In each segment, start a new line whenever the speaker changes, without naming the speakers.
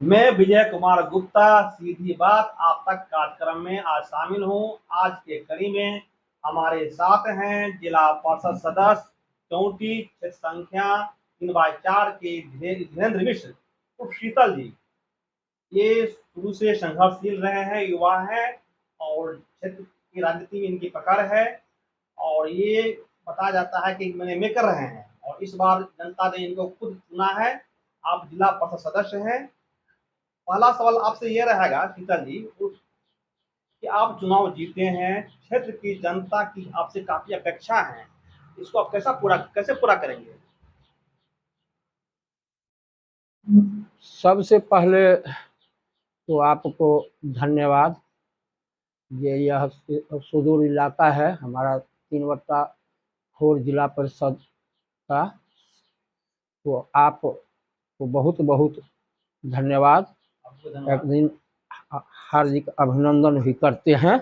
मैं विजय कुमार गुप्ता सीधी बात आप तक कार्यक्रम में आज शामिल हूं। आज के कड़ी में हमारे साथ हैं जिला परिषद सदस्य चौंटी क्षेत्र संख्या 3/4 के धीरेन्द्र मिश्र उर्फ शीतल जी। ये शुरू से संघर्षशील रहे हैं, युवा हैं और क्षेत्र की राजनीति में इनकी पकड़ है और ये बताया जाता है कि मैंने मेकर रहे हैं और इस बार जनता ने इनको खुद चुना है। आप जिला परिषद सदस्य हैं। पहला सवाल आपसे ये रहेगा शीतल जी कि आप चुनाव जीते हैं, क्षेत्र की जनता की आपसे काफी अपेक्षा है, इसको आप कैसे पूरा करेंगे?
सबसे पहले तो आपको धन्यवाद। यह सुदूर इलाका है हमारा 3/4 जिला परिषद का, तो आपको बहुत बहुत धन्यवाद। एक दिन हार्दिक अभिनंदन भी करते हैं।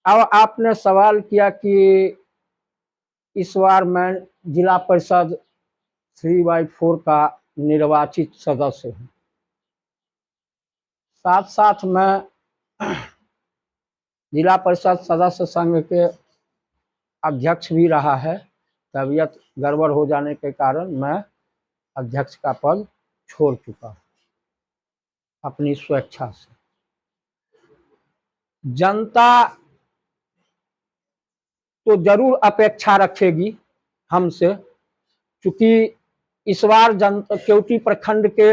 अब आपने सवाल किया कि इस बार मैं जिला परिषद 3/4 का निर्वाचित सदस्य हूँ। साथ साथ मैं जिला परिषद सदस्य संघ के अध्यक्ष भी रहा है। तबीयत गड़बड़ हो जाने के कारण मैं अध्यक्ष का पद छोड़ चुका हूँ अपनी स्वेच्छा से। जनता तो जरूर अपेक्षा रखेगी हमसे, क्योंकि इस बार केवटी प्रखंड के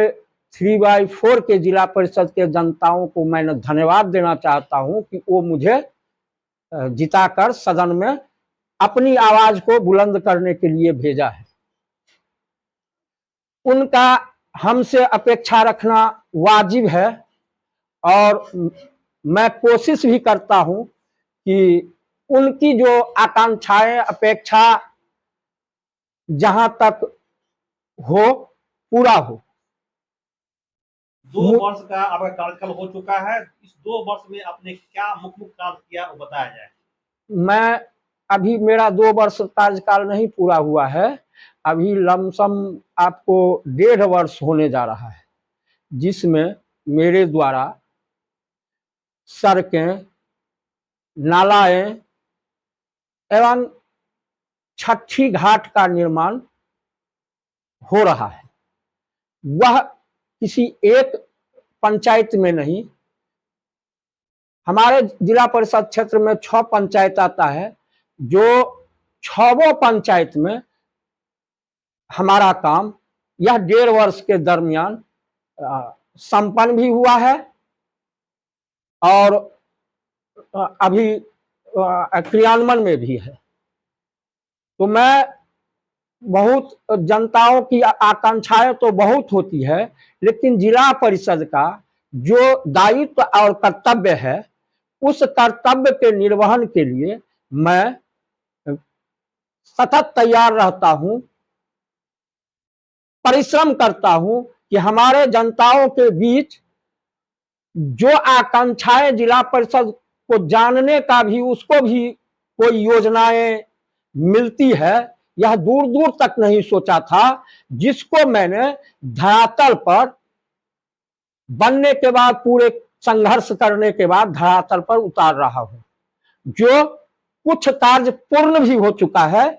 3/4 के जिला परिषद के जनताओं को मैंने धन्यवाद देना चाहता हूं कि वो मुझे जिताकर सदन में अपनी आवाज को बुलंद करने के लिए भेजा है। उनका हमसे अपेक्षा रखना वाजिब है और मैं कोशिश भी करता हूं कि उनकी जो आकांक्षाएं अपेक्षा जहां तक हो पूरा हो।
2 वर्ष का आपका कार्यकाल हो चुका है, इस 2 वर्ष में आपने क्या मुख्य कार्य किया वो बताया जाए।
मैं अभी मेरा 2 वर्ष कार्यकाल नहीं पूरा हुआ है, अभी लमसम आपको 1.5 वर्ष होने जा रहा है, जिसमें मेरे द्वारा सड़कें, नालाएं एवं छठी घाट का निर्माण हो रहा है। वह किसी एक पंचायत में नहीं, हमारे जिला परिषद क्षेत्र में 6 पंचायत आता है, जो 6 पंचायत में हमारा काम यह 1.5 वर्ष के दरमियान संपन्न भी हुआ है और अभी क्रियान्वयन में भी है। तो मैं बहुत जनताओं की आकांक्षाएं तो बहुत होती है, लेकिन जिला परिषद का जो दायित्व और कर्तव्य है, उस कर्तव्य के निर्वहन के लिए मैं सतत तैयार रहता हूं, परिश्रम करता हूं कि हमारे जनताओं के बीच जो आकांक्षाएं जिला परिषद को जानने का भी, उसको भी कोई योजनाएं मिलती है, यह दूर दूर तक नहीं सोचा था, जिसको मैंने धरातल पर बनने के बाद, पूरे संघर्ष करने के बाद धरातल पर उतार रहा हूं। जो कुछ कार्य पूर्ण भी हो चुका है,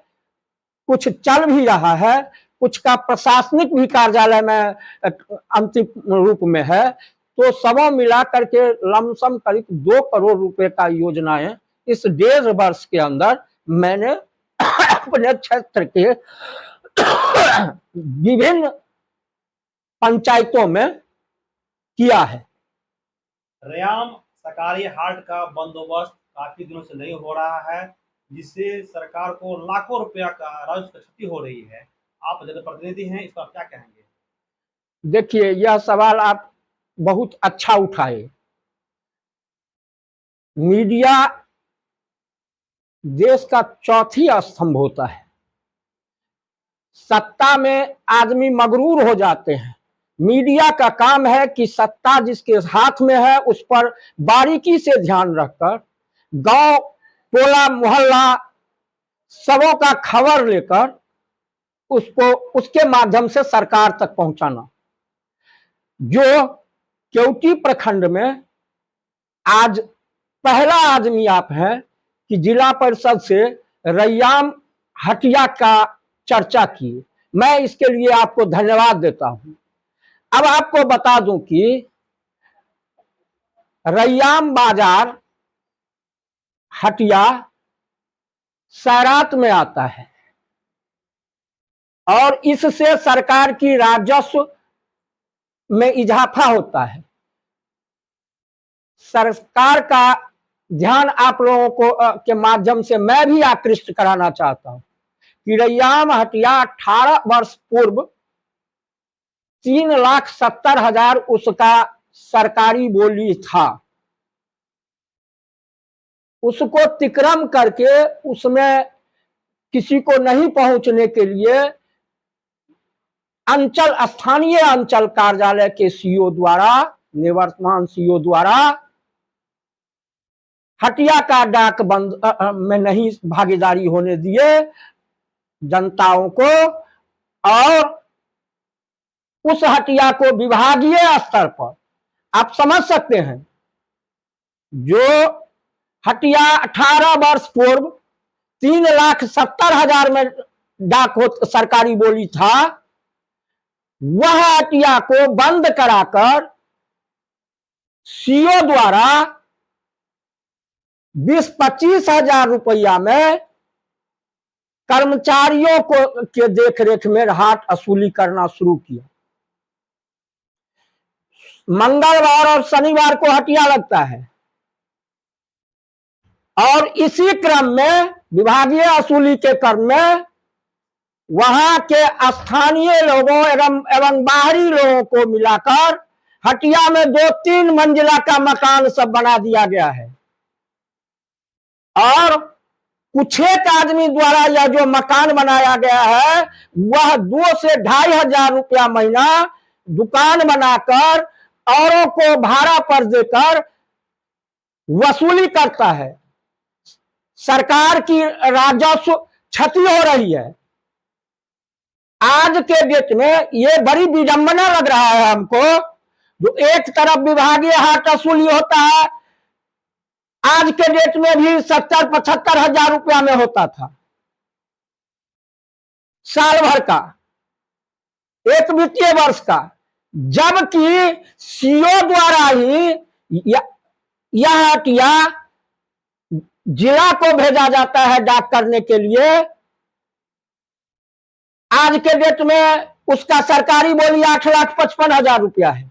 कुछ चल भी रहा है, कुछ का प्रशासनिक भी कार्यालय में अंतिम रूप में है, तो सबों मिला करके लमसम करीब 2 करोड़ रुपए का योजनाएं इस 1.5 वर्ष के अंदर मैंने अपने क्षेत्र के विभिन्न पंचायतों में किया है।
रयाम सरकारी हाट का बंदोबस्त काफी दिनों से नहीं हो रहा है, जिससे सरकार को लाखों रुपया का राजस्व क्षति हो रही है। आप जनप्रतिनिधि हैं, इस पर क्या कहेंगे?
देखिए, यह सवाल आप बहुत अच्छा उठाए। मीडिया देश का चौथी स्तंभ होता है। सत्ता में आदमी मगरूर हो जाते हैं। मीडिया का काम है कि सत्ता जिसके हाथ में है उस पर बारीकी से ध्यान रखकर गांव, टोला, मोहल्ला सबों का खबर लेकर उसको उसके माध्यम से सरकार तक पहुंचाना। जो केवटी प्रखंड में आज पहला आदमी आप हैं कि जिला परिषद से रैयाम हटिया का चर्चा किए। मैं इसके लिए आपको धन्यवाद देता हूं। अब आपको बता दूं कि रैयाम बाजार हटिया सैरात में आता है और इससे सरकार की राजस्व में इजाफा होता है। सरकार का ध्यान आप लोगों को के माध्यम से मैं भी आकृष्ट कराना चाहता हूं कि रैयाम हटिया 18 वर्ष पूर्व 3,70,000 उसका सरकारी बोली था। उसको तिक्रम करके उसमें किसी को नहीं पहुंचने के लिए स्थानीय अंचल कार्यालय के सीओ द्वारा, निवर्तमान सीओ द्वारा हटिया का डाक बंद में नहीं भागीदारी होने दिए जनताओं को, और उस हटिया को विभागीय स्तर पर आप समझ सकते हैं, जो हटिया 18 वर्ष पूर्व 3,70,000 में डाक सरकारी बोली था, वह हटिया को बंद कराकर सीओ द्वारा 20-25 हजार रुपया में कर्मचारियों को के देखरेख में हाट वसूली करना शुरू किया। मंगलवार और शनिवार को हटिया लगता है और इसी क्रम में विभागीय वसूली के क्रम में वहां के स्थानीय लोगों एवं बाहरी लोगों को मिलाकर हटिया में 2-3 मंजिला का मकान सब बना दिया गया है और कुछ एक आदमी द्वारा यह जो मकान बनाया गया है वह 2 से 2,500 रुपया महीना दुकान बनाकर औरों को भाड़ा पर देकर वसूली करता है। सरकार की राजस्व क्षति हो रही है। आज के डेट में ये बड़ी विडंबना लग रहा है हमको, जो एक तरफ विभागीय हाट वसूली होता है, आज के डेट में भी 70-75 हजार रुपया में होता था साल भर का, एक वित्तीय वर्ष का, जबकि सीओ द्वारा ही यह हटिया जिला को भेजा जाता है डाक करने के लिए। आज के डेट में उसका सरकारी बोली 8,55,000 रुपया है।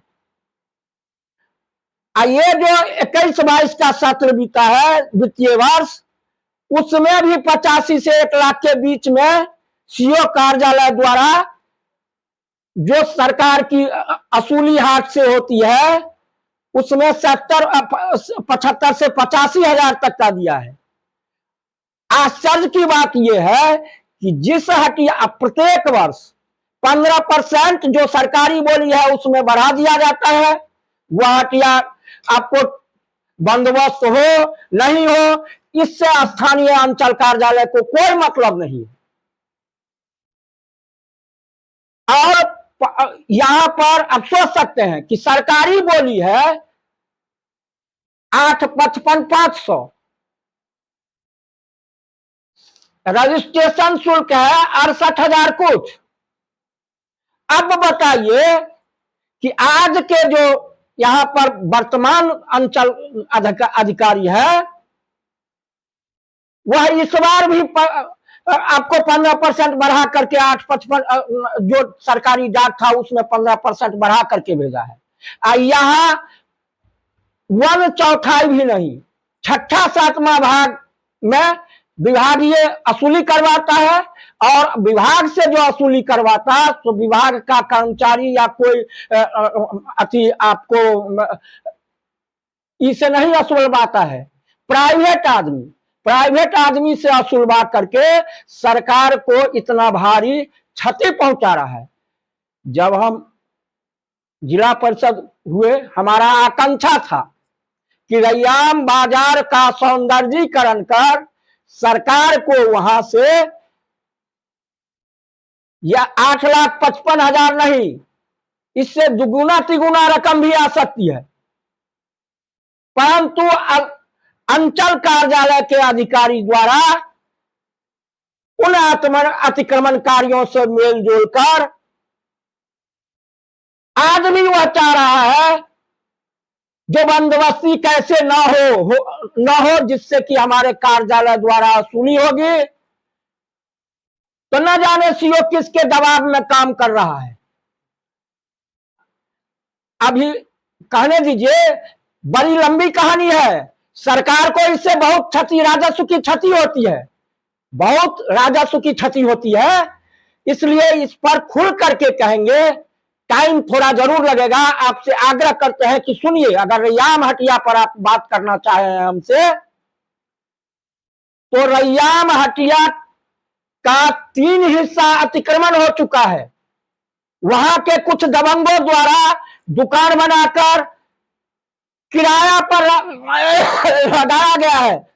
ये जो 21-22 का सत्र बीता है वित्तीय वर्ष, उसमें भी 85 से 1 लाख के बीच में सीओ कार्यालय द्वारा जो सरकार की वसूली हाट से होती है उसमें 75 से 85 हजार तक का दिया है। आश्चर्य की बात यह है कि जिस हटिया प्रत्येक वर्ष 15% जो सरकारी बोली है उसमें बढ़ा दिया जाता है, वह हटिया आपको बंदोबस्त हो नहीं हो इससे स्थानीय अंचल कार्यालय को कोई मतलब नहीं है। और यहां पर आप सोच सकते हैं कि सरकारी बोली है 8,55,500, रजिस्ट्रेशन शुल्क है 68,000 कुछ। अब बताइए कि आज के जो यहां पर वर्तमान अंचल अधिकारी है वह इस बार भी आपको 15% बढ़ा करके 8,55 जो सरकारी डाक था उसमें 15% बढ़ा करके भेजा है। यहां 1/4 भी नहीं, 6ठा-7वां भाग में विभागीय वसूली करवाता है और विभाग से जो वसूली करवाता है तो विभाग का कर्मचारी या कोई अति आपको इसे नहीं वसूलवाता है, प्राइवेट आदमी से वसूलवा करके सरकार को इतना भारी क्षति पहुंचा रहा है। जब हम जिला परिषद हुए, हमारा आकांक्षा था कि रैयाम बाजार का सौंदर्यीकरण कर सरकार को वहां से या 8,55,000 नहीं इससे दुगुना तिगुना रकम भी आ सकती है, परंतु अंचल कार्यालय के अधिकारी द्वारा उन अतिक्रमणकारियों से मेलजोल कर आज भी वह चाह रहा है जो बंदोबस्ती कैसे न हो जिससे कि हमारे कार्यालय द्वारा वसूली होगी। तो न जाने सीओ किसके दबाव में काम कर रहा है। अभी कहने दीजिए, बड़ी लंबी कहानी है। सरकार को इससे बहुत क्षति, राजस्व की क्षति होती है, बहुत राजस्व की क्षति होती है। इसलिए इस पर खुल करके कहेंगे। टाइम थोड़ा जरूर लगेगा। आपसे आग्रह करते हैं कि सुनिए, अगर रैयाम हटिया पर आप बात करना चाहे हमसे, तो रैयाम हटिया का 3 हिस्सा अतिक्रमण हो चुका है। वहां के कुछ दबंगों द्वारा दुकान बनाकर किराया पर लगाया गया है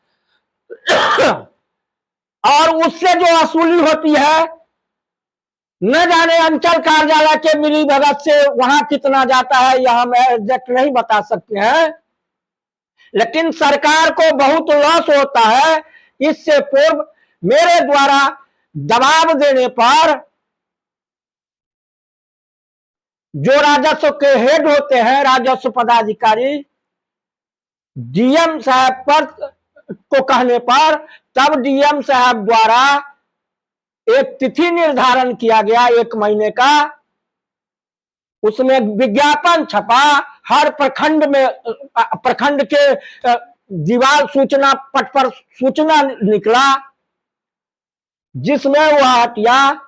और उससे जो वसूली होती है न जाने अंचल कार्यालय के मिली भगत से वहां कितना जाता है, यह हम एग्जैक्ट नहीं बता सकते हैं। लेकिन सरकार को बहुत लॉस होता है। इससे पूर्व मेरे द्वारा दबाव देने पर जो राजस्व के हेड होते हैं, राजस्व पदाधिकारी, डीएम साहब पर को कहने पर, तब डीएम साहब द्वारा एक तिथि निर्धारण किया गया 1 महीने का। उसमें विज्ञापन छपा, हर प्रखंड में, प्रखंड के दीवार सूचना पट पर सूचना निकला, जिसमें वह हटिया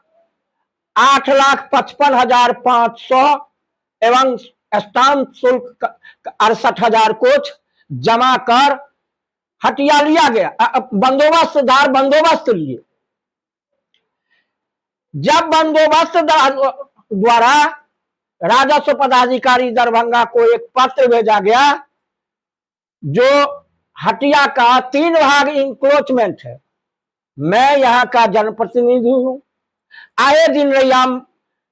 8,55,500 एवं स्टाम्प शुल्क 68,000 कुछ जमा कर हटिया लिया गया। बंदोबस्तदार बंदोबस्त लिए। जब बंदोबस्त द्वारा राजस्व पदाधिकारी दरभंगा को एक पत्र भेजा गया जो हटिया का 3 भाग इंक्रोचमेंट है। मैं यहाँ का जनप्रतिनिधि हूं। आए दिन रैयाम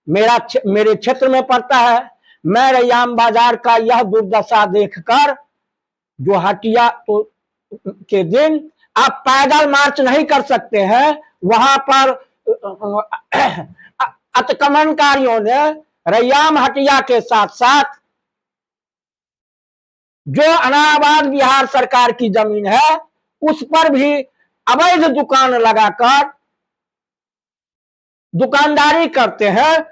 मेरे क्षेत्र में पड़ता है। मैं रैयाम बाजार का यह दुर्दशा देखकर, जो हटिया तो के दिन आप पैदल मार्च नहीं कर सकते हैं, वहां पर अतिक्रमणकारियों ने रैयाम हटिया के साथ साथ जो इलाहाबाद बिहार सरकार की जमीन है उस पर भी अवैध दुकान लगाकर दुकानदारी करते हैं।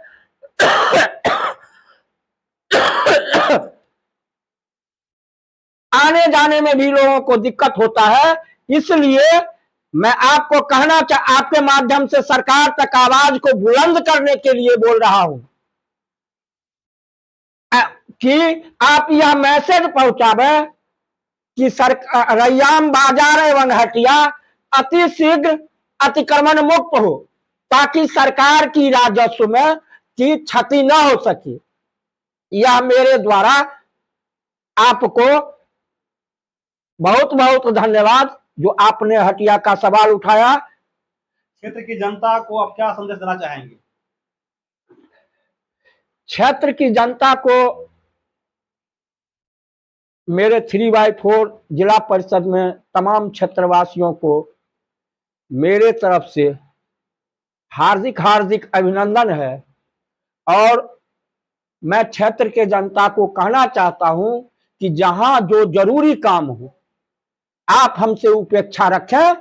आने जाने में भी लोगों को दिक्कत होता है। इसलिए मैं आपको आपके माध्यम से सरकार तक आवाज को बुलंद करने के लिए बोल रहा हूं कि आप यह मैसेज पहुंचावे कि रैयाम बाजार एवं हटिया अति शीघ्र अतिक्रमण मुक्त हो, ताकि सरकार की राजस्व में की क्षति न हो सके। यह मेरे द्वारा आपको बहुत बहुत धन्यवाद जो आपने हटिया का सवाल उठाया।
क्षेत्र की जनता को आप क्या संदेश देना चाहेंगे?
क्षेत्र की जनता को, मेरे 3/4 जिला परिषद में तमाम क्षेत्रवासियों को मेरे तरफ से हार्दिक हार्दिक अभिनंदन है। और मैं क्षेत्र के जनता को कहना चाहता हूं कि जहां जो जरूरी काम हो आप हमसे उपेक्षा रखें।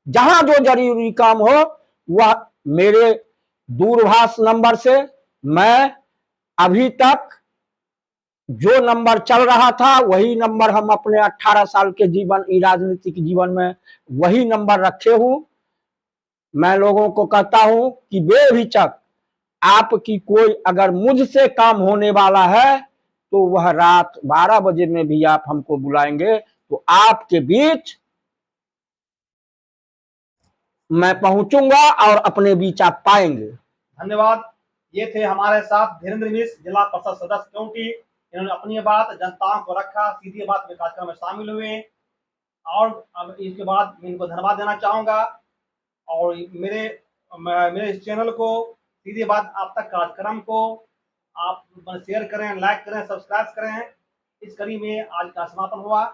जहां जो जरूरी काम हो वह मेरे दूरभाष नंबर से, मैं अभी तक जो नंबर चल रहा था वही नंबर हम अपने 18 साल के जीवन, राजनीतिक जीवन में वही नंबर रखे हूं। मैं लोगों को कहता हूं कि बेहिचक आपकी कोई अगर मुझसे काम होने वाला है तो वह रात 12 बजे में भी आप हमको बुलाएंगे तो आपके बीच मैं पहुंचूंगा और अपने बीच आप पाएंगे।
धन्यवाद। ये थे हमारे साथ धीरेन्द्र मिश्र, जिला परिषद सदस्य क्योंकि इन्होंने अपनी बात जनताओं को रखा, सीधी बात में कार्यक्रम में शामिल हुए। और अब इसके बाद मैं इनको धन्यवाद देना चाहूंगा। और मेरे इस चैनल को, सीधी बात आप तक कार्यक्रम को आप शेयर करें, लाइक करें, सब्सक्राइब करें। इस कड़ी में आज का समापन हुआ।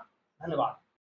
धन्यवाद।